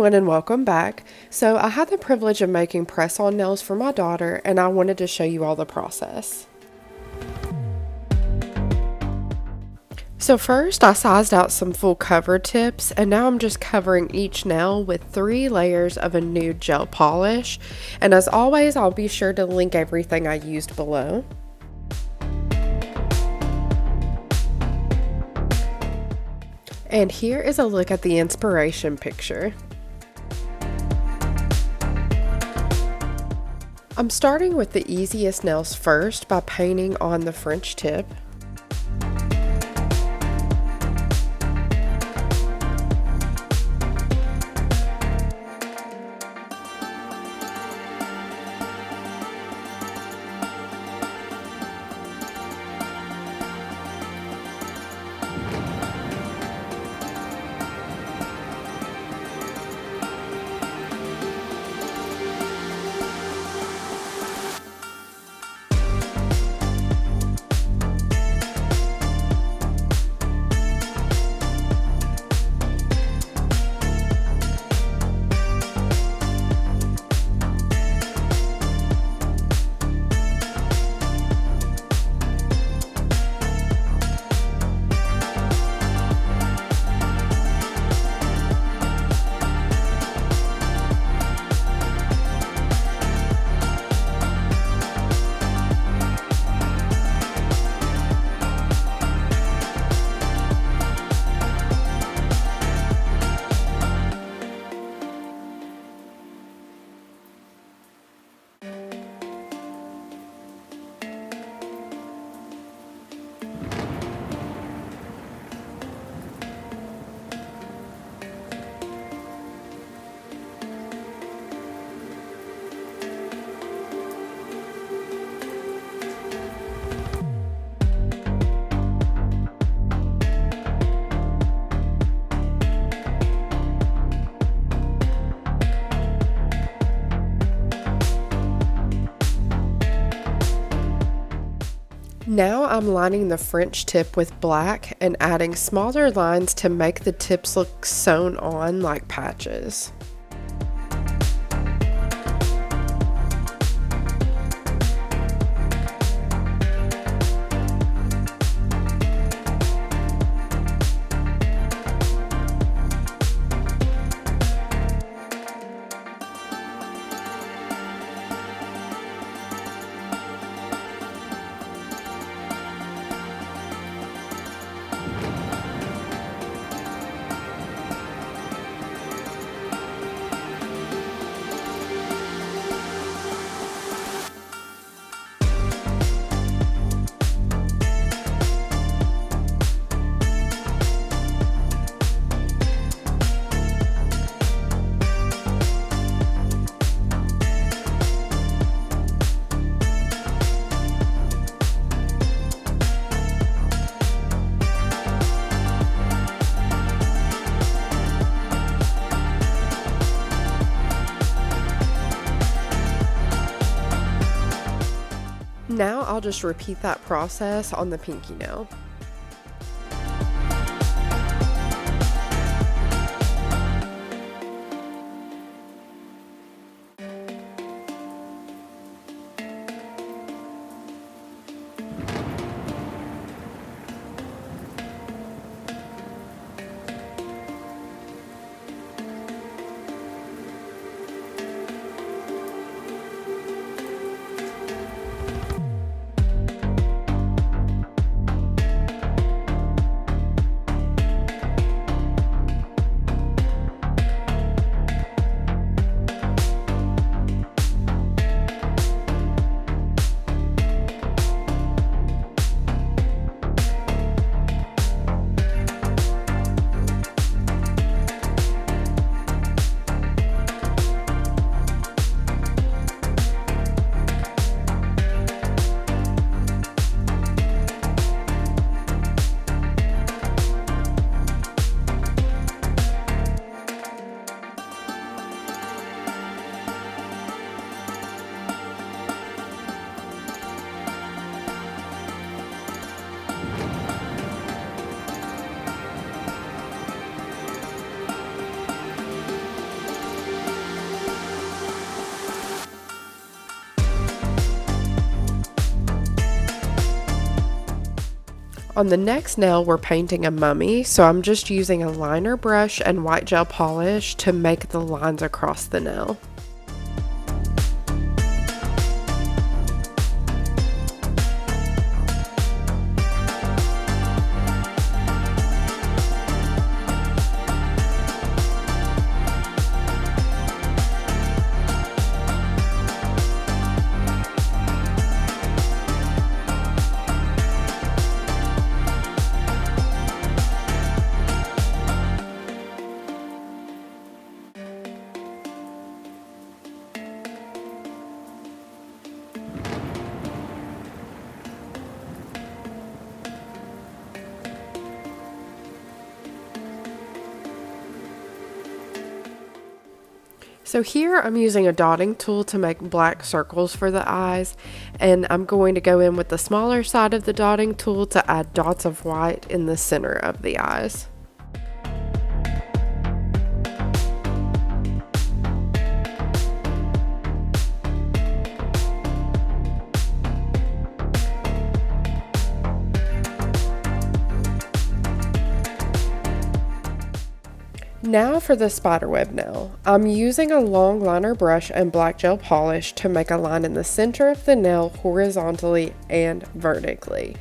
everyone and welcome back. So I had the privilege of making press-on nails for my daughter and I wanted to show you all the process. So first I sized out some full cover tips and now I'm just covering each nail with 3 layers of a nude gel polish. And as always, I'll be sure to link everything I used below. And here is a look at the inspiration picture. I'm starting with the easiest nails first by painting on the French tip. Now I'm lining the French tip with black and adding smaller lines to make the tips look sewn on like patches. Now I'll just repeat that process on the pinky nail. On the next nail, we're painting a mummy, so I'm just using a liner brush and white gel polish to make the lines across the nail. So here I'm using a dotting tool to make black circles for the eyes, and I'm going to go in with the smaller side of the dotting tool to add dots of white in the center of the eyes. Now for the spiderweb nail. I'm using a long liner brush and black gel polish to make a line in the center of the nail horizontally and vertically.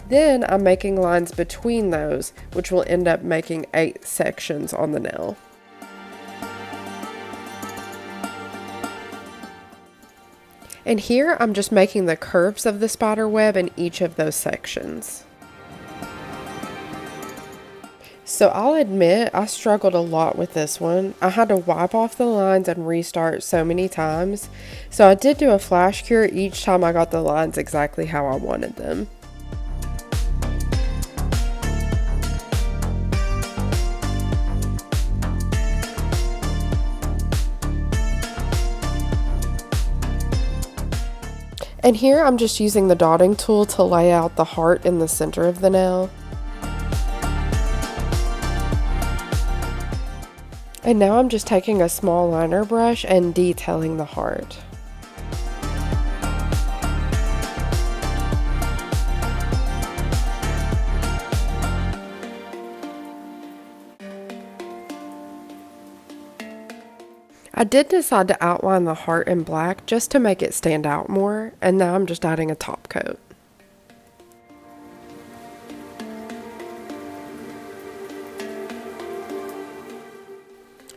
Then I'm making lines between those, which will end up making 8 sections on the nail. And here I'm just making the curves of the spider web in each of those sections. So I'll admit I struggled a lot with this one. I had to wipe off the lines and restart so many times. So I did do a flash cure each time I got the lines exactly how I wanted them. And here I'm just using the dotting tool to lay out the heart in the center of the nail. And now I'm just taking a small liner brush and detailing the heart. I did decide to outline the heart in black just to make it stand out more, and now I'm just adding a top coat.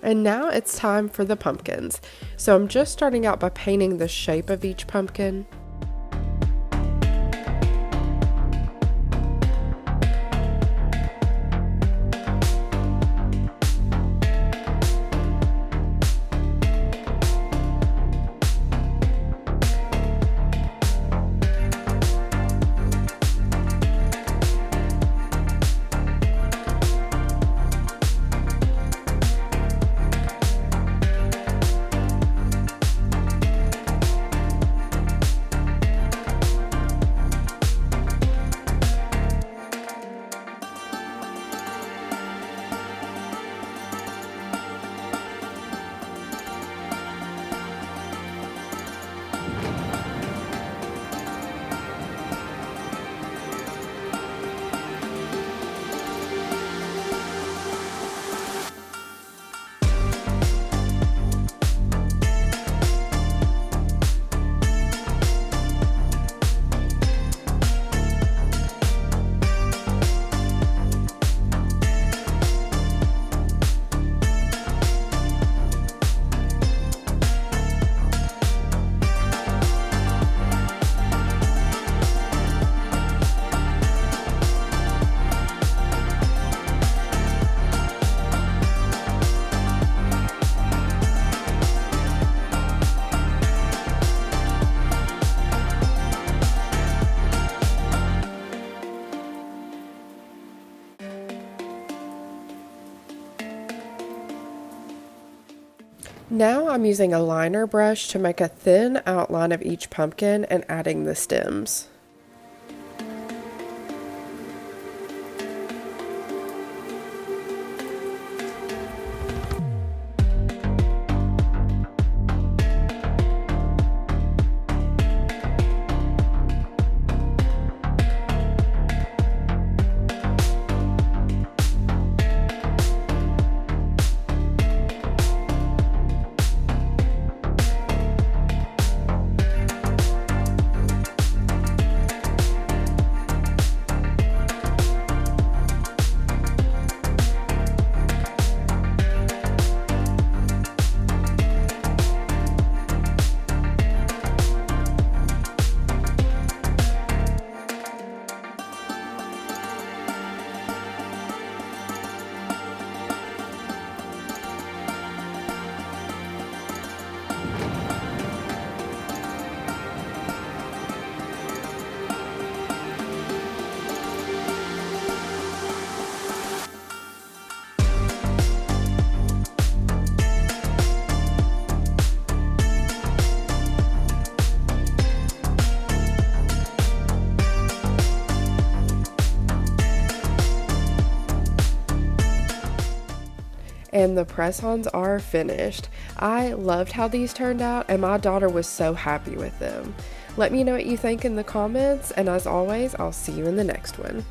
And now it's time for the pumpkins. So I'm just starting out by painting the shape of each pumpkin. Now I'm using a liner brush to make a thin outline of each pumpkin and adding the stems. and the press-ons are finished. I loved how these turned out, and my daughter was so happy with them. Let me know what you think in the comments, and as always, I'll see you in the next one.